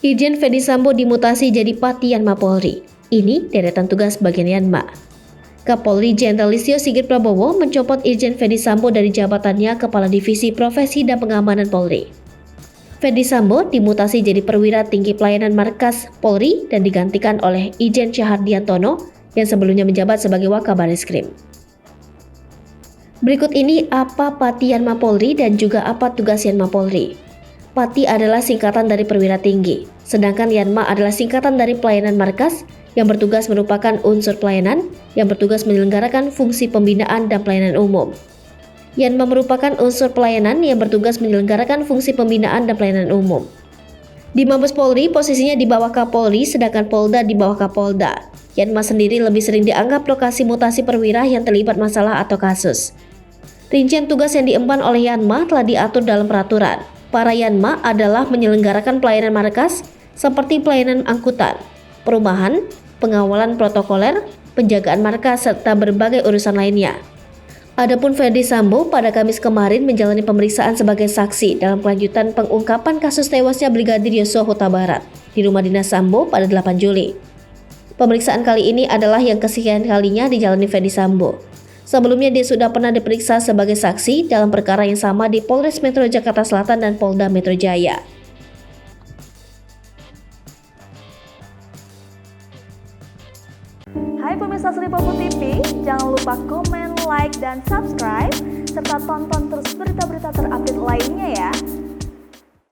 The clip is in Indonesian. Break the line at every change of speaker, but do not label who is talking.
Irjen Ferdy Sambo dimutasi jadi Pati Yanma Polri. Ini deretan tugas bagian Yanma. Kapolri Jenderal Listio Sigit Prabowo mencopot Irjen Ferdy Sambo dari jabatannya Kepala Divisi Profesi dan Pengamanan Polri. Ferdy Sambo dimutasi jadi Perwira Tinggi Pelayanan Markas Polri dan digantikan oleh Irjen Syahardiantono yang sebelumnya menjabat sebagai Wakabarisskrim. Berikut ini apa Pati Yanma Polri dan juga apa tugas Yanma Polri. Pati adalah singkatan dari perwira tinggi, sedangkan Yanma adalah singkatan dari pelayanan markas yang bertugas merupakan unsur pelayanan yang bertugas menyelenggarakan fungsi pembinaan dan pelayanan umum. Yanma merupakan unsur pelayanan yang bertugas menyelenggarakan fungsi pembinaan dan pelayanan umum. Di Mabes Polri posisinya di bawah Kapolri, sedangkan Polda di bawah Kapolda. Yanma sendiri lebih sering dianggap lokasi mutasi perwira yang terlibat masalah atau kasus. Rincian tugas yang diemban oleh Yanma telah diatur dalam peraturan. Para Yanma adalah menyelenggarakan pelayanan markas seperti pelayanan angkutan, perumahan, pengawalan protokoler, penjagaan markas, serta berbagai urusan lainnya. Adapun Ferdy Sambo pada Kamis kemarin menjalani pemeriksaan sebagai saksi dalam kelanjutan pengungkapan kasus tewasnya Brigadir Yosua Huta Barat di rumah dinas Sambo pada 8 Juli. Pemeriksaan kali ini adalah yang kesekian kalinya dijalani Ferdy Sambo. Sebelumnya dia sudah pernah diperiksa sebagai saksi dalam perkara yang sama di Polres Metro Jakarta Selatan dan Polda Metro Jaya.
Hai pemirsa Sri Popo TV, jangan lupa komen, like, dan subscribe, serta tonton terus berita-berita terupdate lainnya ya.